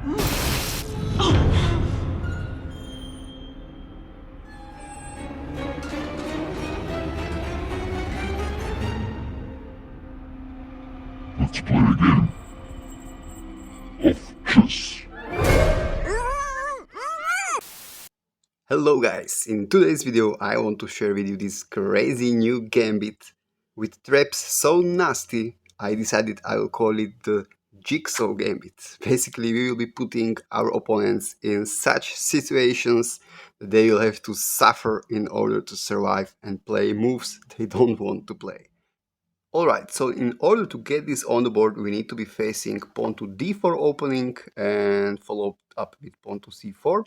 Let's play a game of chess. Hello guys, in today's video I want to share with you this crazy new gambit with traps so nasty I decided I will call it the Jigsaw gambit. Basically we will be putting our opponents in such situations that they will have to suffer in order to survive and play moves they don't want to play. Alright, so in order to get this on the board we need to be facing pawn to d4 opening and followed up with pawn to c4.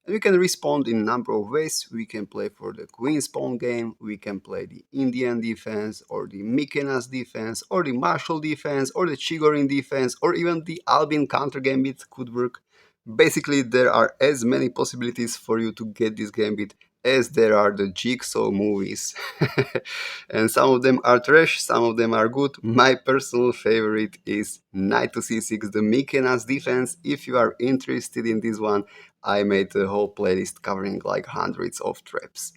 And we can respond in a number of ways. We can play for the queen's pawn game, we can play the Indian defense, or the Mikenas defense, or the Marshall defense, or the Chigorin defense, or even the Albin counter gambit could work. Basically, there are as many possibilities for you to get this gambit as there are the Jigsaw movies. And some of them are trash, some of them are good. My personal favorite is knight to c6, the Mikenas defense. If you are interested in this one, I made a whole playlist covering like hundreds of traps.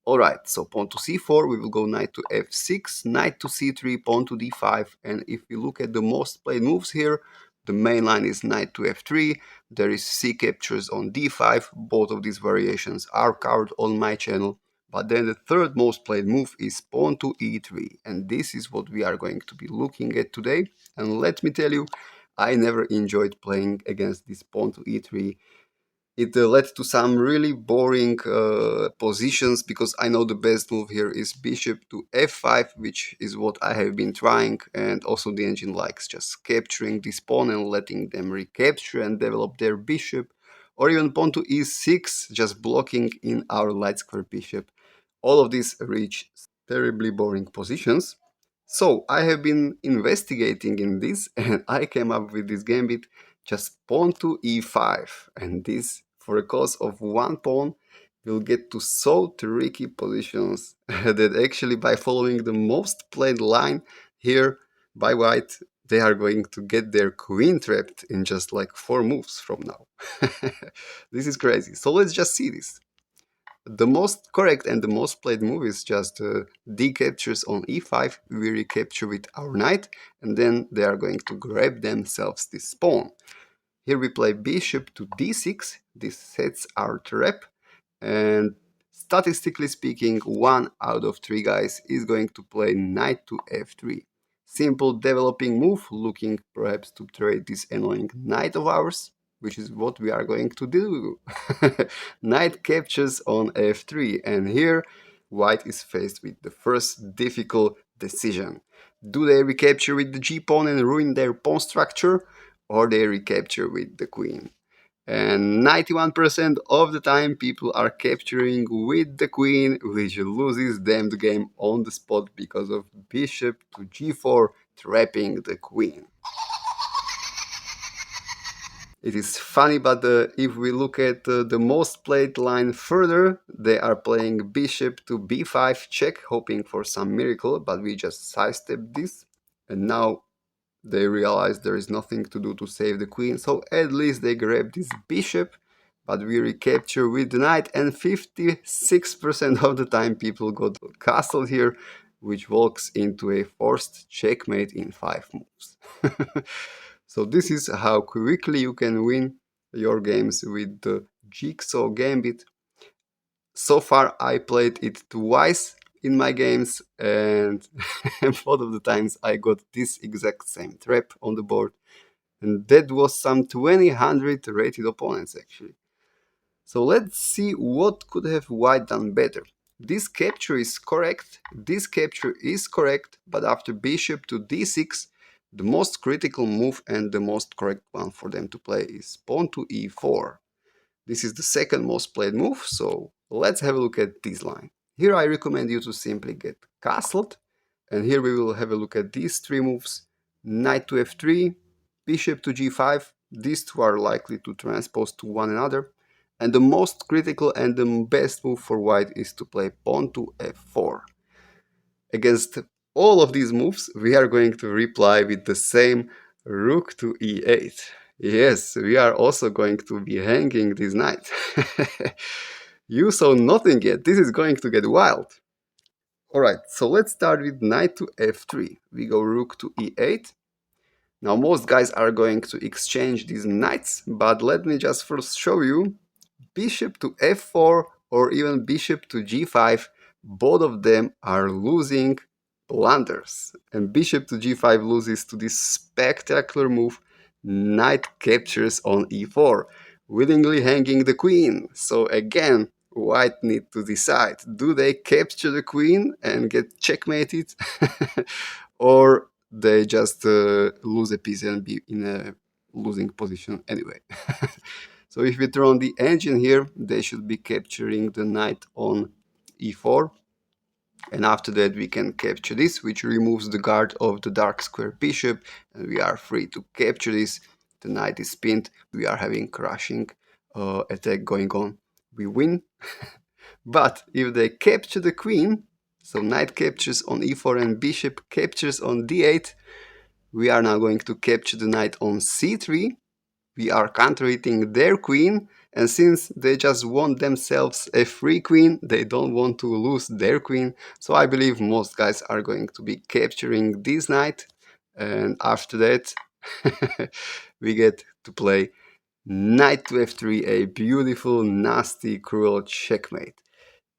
Alright, so pawn to c4, we will go knight to f6, knight to c3, pawn to d5, and if we look at the most played moves here, the main line is knight to f3, there is c captures on d5, both of these variations are covered on my channel, but then the third most played move is pawn to e3, and this is what we are going to be looking at today. And let me tell you, I never enjoyed playing against this pawn to e3. It led to some really boring positions, because I know the best move here is bishop to f5, which is what I have been trying, and also the engine likes just capturing this pawn and letting them recapture and develop their bishop, or even pawn to e6, just blocking in our light square bishop. All of these reach terribly boring positions. So I have been investigating in this and I came up with this gambit, just pawn to e5, and this, for a cost of one pawn, will get to so tricky positions that actually by following the most played line here by white, they are going to get their queen trapped in just like 4 moves from now. This is crazy. So let's just see this. The most correct and the most played move is just d captures on e5, we recapture with our knight, and then they are going to grab themselves this pawn. Here we play bishop to d6, this sets our trap, and statistically speaking 1 out of 3 guys is going to play knight to f3. Simple developing move, looking perhaps to trade this annoying knight of ours, which is what we are going to do. Knight captures on f3, and here white is faced with the first difficult decision. Do they recapture with the g-pawn and ruin their pawn structure, or they recapture with the queen? And 91% of the time people are capturing with the queen, which loses them the game on the spot because of bishop to g4 trapping the queen. It is funny, but if we look at the most played line further, they are playing bishop to b5 check, hoping for some miracle, but we just sidestepped this, and now they realize there is nothing to do to save the queen, so at least they grab this bishop, but we recapture with the knight, and 56% of the time people got castle here, which walks into a forced checkmate in 5 moves. So this is how quickly you can win your games with the Jigsaw gambit. So far I played it twice in my games, and both of the times I got this exact same trap on the board, and that was some 2000 rated opponents actually. So let's see what could have white done better. This capture is correct, this capture is correct, but after bishop to d6, the most critical move and the most correct one for them to play is pawn to e4. This is the second most played move, so let's have a look at this line. Here I recommend you to simply get castled, and here we will have a look at these 3 moves. Knight to f3, bishop to g5, these 2 are likely to transpose to one another, and the most critical and the best move for white is to play pawn to f4. Against all of these moves, we are going to reply with the same rook to e8. Yes, we are also going to be hanging this night. You saw nothing yet. This is going to get wild. Alright, so let's start with knight to f3. We go rook to e8. Now most guys are going to exchange these knights, but let me just first show you bishop to f4 or even bishop to g5. Both of them are losing blunders. And bishop to g5 loses to this spectacular move, knight captures on e4, willingly hanging the queen. So again, white need to decide, do they capture the queen and get checkmated or they just lose a piece and be in a losing position anyway. So if we turn on the engine here, they should be capturing the knight on e4. And after that we can capture this, which removes the guard of the dark square bishop, and we are free to capture this. The knight is pinned. We are having crushing attack going on. We win. But if they capture the queen, so knight captures on e4 and bishop captures on d8, we are now going to capture the knight on c3. We are counter-hitting their queen, and since they just want themselves a free queen, they don't want to lose their queen. So I believe most guys are going to be capturing this knight, and after that we get to play knight to f3, a beautiful, nasty, cruel checkmate.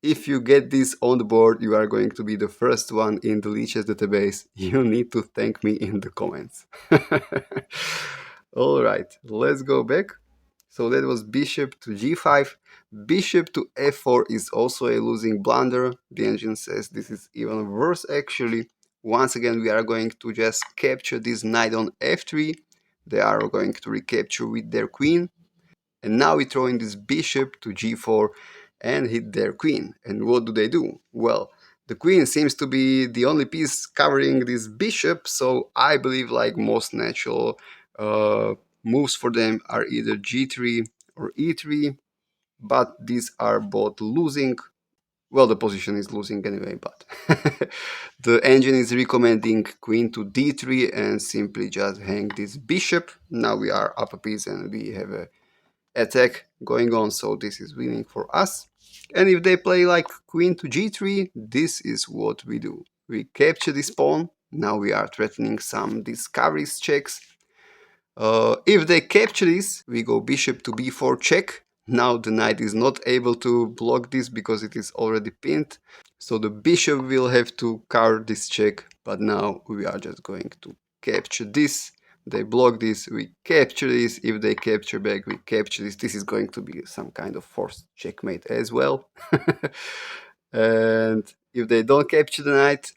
If you get this on the board, you are going to be the first one in the leeches database. You need to thank me in the comments. Alright, let's go back. So that was bishop to g5. Bishop to f4 is also a losing blunder. The engine says this is even worse actually. Once again, we are going to just capture this knight on f3. They are going to recapture with their queen. And now we throw in this bishop to g4 and hit their queen. And what do? Well, the queen seems to be the only piece covering this bishop, so I believe like most natural moves for them are either g3 or e3, but these are both losing. Well, the position is losing anyway, but the engine is recommending queen to d3 and simply just hang this bishop. Now we are up a piece and we have a attack going on, so this is winning for us. And if they play like queen to g3, this is what we do. We capture this pawn. Now we are threatening some discoveries checks. If they capture this, we go bishop to b4 check. Now the knight is not able to block this because it is already pinned. So the bishop will have to cover this check, but now we are just going to capture this. They block this, we capture this. If they capture back, we capture this. This is going to be some kind of forced checkmate as well. And if they don't capture the knight,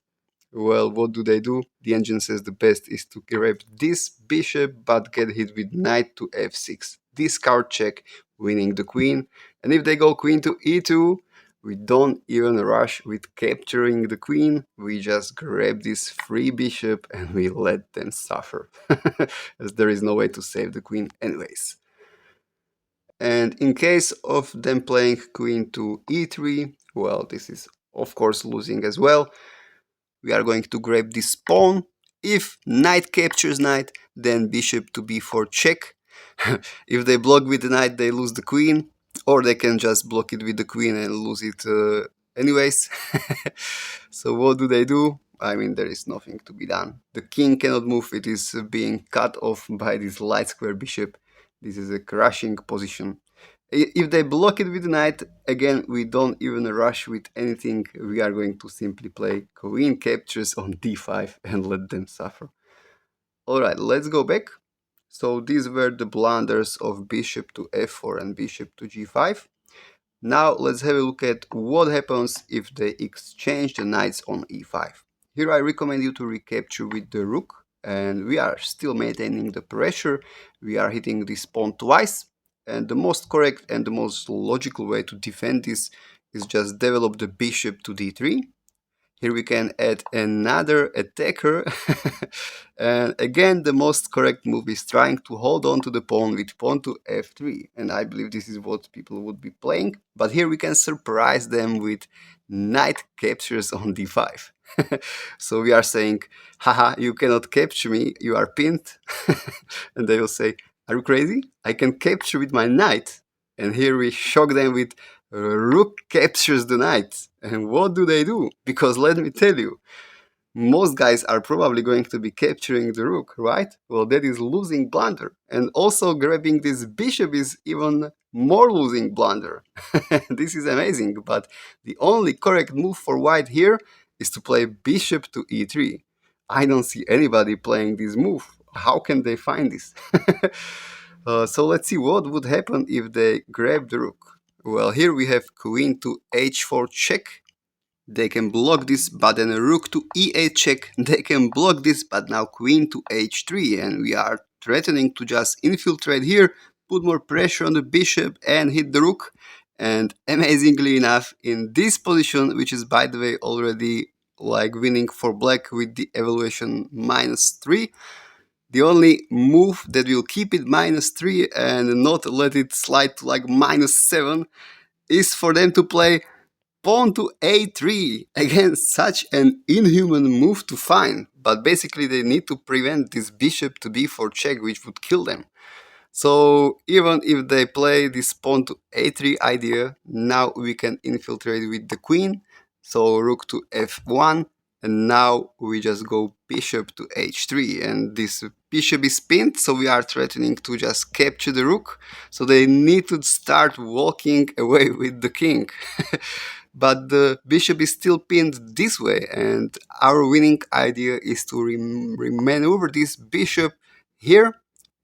well, what do? The engine says the best is to grab this bishop, but get hit with knight to f6. Discard check, winning the queen. And if they go queen to e2, we don't even rush with capturing the queen. We just grab this free bishop and we let them suffer. As there is no way to save the queen anyways. And in case of them playing queen to e3, well, this is of course losing as well. We are going to grab this pawn. If knight captures knight, then bishop to b4 check. If they block with the knight, they lose the queen, or they can just block it with the queen and lose it anyways. So what do? I mean, there is nothing to be done. The king cannot move. It is being cut off by this light square bishop. This is a crushing position. If they block it with the knight, again, we don't even rush with anything. We are going to simply play queen captures on d5 and let them suffer. Alright, let's go back. So these were the blunders of bishop to f4 and bishop to g5. Now let's have a look at what happens if they exchange the knights on e5. Here I recommend you to recapture with the rook, and we are still maintaining the pressure. We are hitting this pawn twice, and the most correct and the most logical way to defend this is just develop the bishop to d3. Here we can add another attacker. And again, the most correct move is trying to hold on to the pawn with pawn to f3. And I believe this is what people would be playing. But here we can surprise them with knight captures on d5. So we are saying, haha, you cannot capture me, you are pinned. And they will say, Are you crazy? I can capture with my knight. And here we shock them with Rook captures the knight. And what do? Because let me tell you, most guys are probably going to be capturing the rook, right? Well, that is losing blunder. And also grabbing this bishop is even more losing blunder. This is amazing, but the only correct move for white here is to play bishop to e3. I don't see anybody playing this move. How can they find this? So let's see what would happen if they grab the rook. Well, here we have queen to h4 check. They can block this, but then a rook to e8 check. They can block this, but now queen to h3, and we are threatening to just infiltrate here, put more pressure on the bishop and hit the rook. And amazingly enough, in this position, which is by the way already like winning for black with the evaluation -3, the only move that will keep it -3 and not let it slide to like -7 is for them to play pawn to a3. Again, such an inhuman move to find, but basically they need to prevent this bishop to b4 check, which would kill them. So even if they play this pawn to a3 idea, now we can infiltrate with the queen. So rook to f1, and now we just go bishop to h3, and this bishop is pinned, so we are threatening to just capture the rook. So they need to start walking away with the king. But the bishop is still pinned this way, and our winning idea is to remaneuver this bishop here,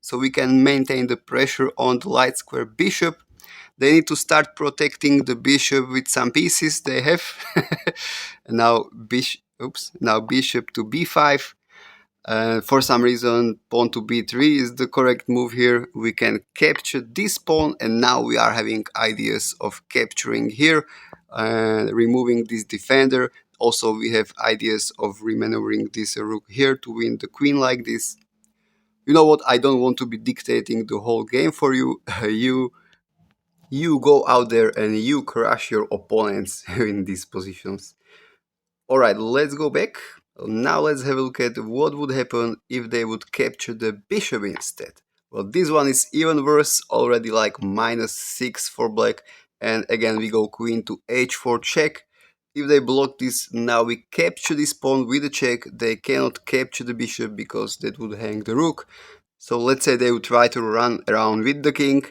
so we can maintain the pressure on the light square bishop. They need to start protecting the bishop with some pieces they have. Now bishop to b5. For some reason, pawn to b3 is the correct move here. We can capture this pawn, and now we are having ideas of capturing here, removing this defender. Also, we have ideas of remaneuvering this rook here to win the queen like this. You know what? I don't want to be dictating the whole game for you. You go out there and you crush your opponents in these positions. Alright, let's go back. Now let's have a look at what would happen if they would capture the bishop instead. Well, this one is even worse, already like -6 for black. And again, we go queen to h4 check. If they block this, now we capture this pawn with a check. They cannot capture the bishop because that would hang the rook. So let's say they would try to run around with the king.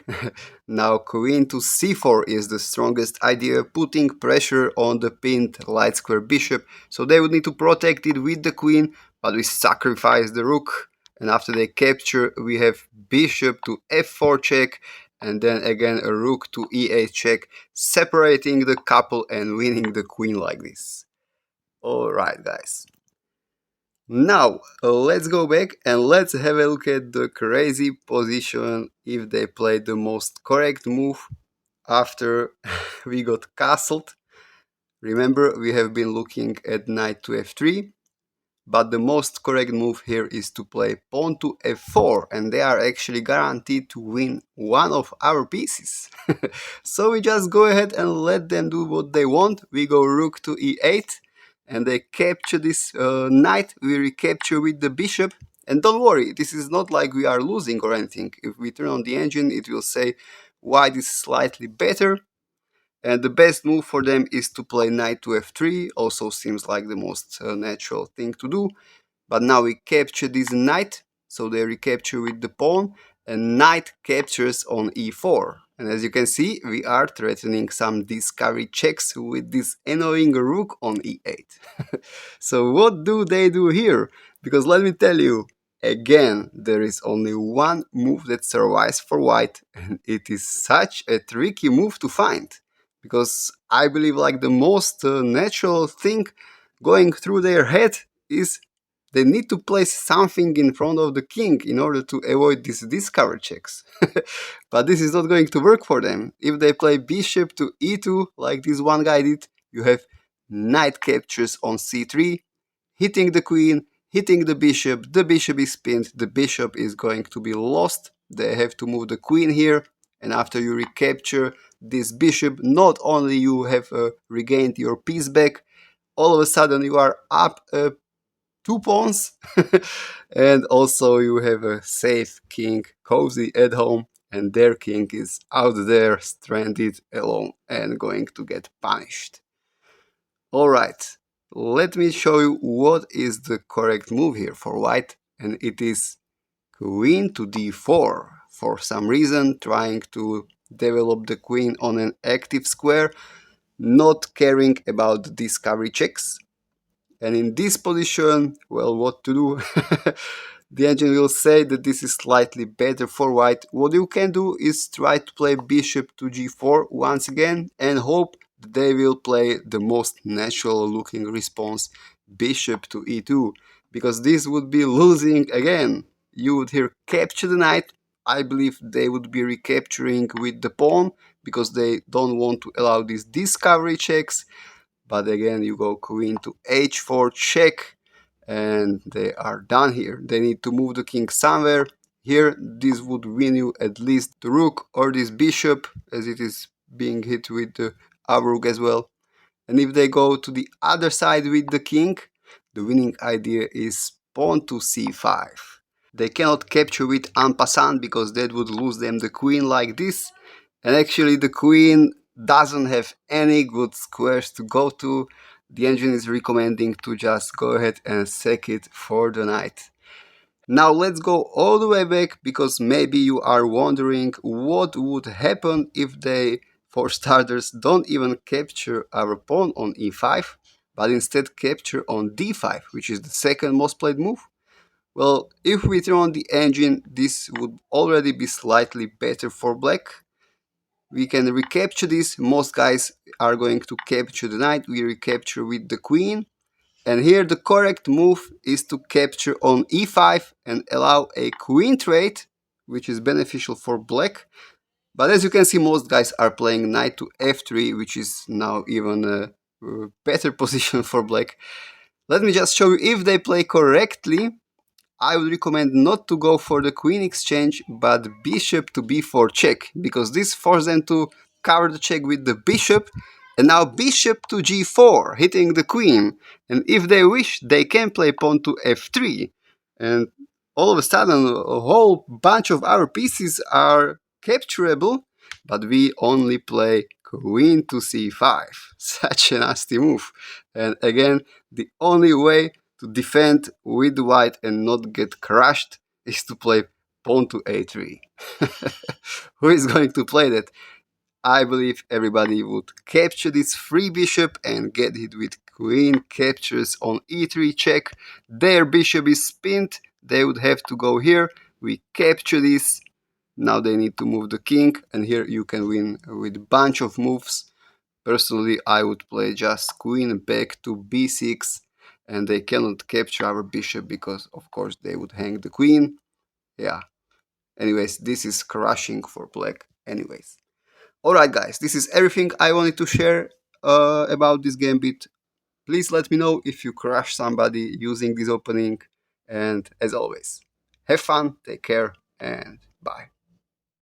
Now queen to c4 is the strongest idea, putting pressure on the pinned light square bishop. So they would need to protect it with the queen, but we sacrifice the rook. And after they capture, we have bishop to f4 check, and then again a rook to e8 check, separating the couple and winning the queen like this. Alright guys. Now, let's go back and let's have a look at the crazy position if they played the most correct move after we got castled. Remember, we have been looking at knight to f3, but the most correct move here is to play pawn to f4, and they are actually guaranteed to win one of our pieces. So we just go ahead and let them do what they want. We go rook to e8, and they capture this knight. We recapture with the bishop. And don't worry, this is not like we are losing or anything. If we turn on the engine, it will say white is slightly better. And the best move for them is to play knight to f3, also seems like the most natural thing to do. But now we capture this knight, so they recapture with the pawn, and knight captures on e4. And as you can see, we are threatening some discovery checks with this annoying rook on e8. So what do they do here? Because let me tell you, again, there is only one move that survives for white, and it is such a tricky move to find. Because I believe like the most natural thing going through their head is they need to place something in front of the king in order to avoid these discover checks. But this is not going to work for them. If they play bishop to e2 like this one guy did, you have knight captures on c3, hitting the queen, hitting the bishop is pinned, the bishop is going to be lost. They have to move the queen here, and after you recapture this bishop, not only you have regained your piece back, all of a sudden you are up a two pawns. And also you have a safe king cozy at home, and their king is out there stranded alone and going to get punished. Alright, let me show you what is the correct move here for white, and it is queen to d4. For some reason, trying to develop the queen on an active square, not caring about the discovery checks. And in this position, well, what to do? The engine will say that this is slightly better for white. What you can do is try to play bishop to g4 once again and hope that they will play the most natural looking response, bishop to e2, because this would be losing again. You would here capture the knight. I believe they would be recapturing with the pawn because they don't want to allow these discovery checks. But again, you go queen to h4 check, and they are done here. They need to move the king somewhere. Here, this would win you at least the rook or this bishop, as it is being hit with the other rook as well. And if they go to the other side with the king, the winning idea is pawn to c5. They cannot capture with en passant because that would lose them the queen like this. And actually the queen doesn't have any good squares to go to. The engine is recommending to just go ahead and sack it for the knight. Now let's go all the way back, because maybe you are wondering what would happen if they, for starters, don't even capture our pawn on e5, but instead capture on d5, which is the second most played move. Well, if we turn on the engine, this would already be slightly better for black. We can recapture this. Most guys are going to capture the knight. We recapture with the queen. And here the correct move is to capture on e5 and allow a queen trade, which is beneficial for black. But as you can see, most guys are playing knight to f3, which is now even a better position for black. Let me just show you if they play correctly. I would recommend not to go for the queen exchange, but bishop to b4 check, because this forces them to cover the check with the bishop, and now bishop to g4, hitting the queen. And if they wish, they can play pawn to f3, and all of a sudden a whole bunch of our pieces are capturable, but we only play queen to c5. Such a nasty move. And again, the only way to defend with white and not get crushed is to play pawn to a3. Who is going to play that? I believe everybody would capture this free bishop and get hit with queen captures on e3 check. Their bishop is pinned. They would have to go here. We capture this. Now they need to move the king, and here you can win with a bunch of moves. Personally, I would play just queen back to b6, and they cannot capture our bishop because, of course, they would hang the queen. Yeah. Anyways, this is crushing for black. Anyways. Alright, guys, this is everything I wanted to share about this gambit. Please let me know if you crush somebody using this opening. And as always, have fun, take care, and bye.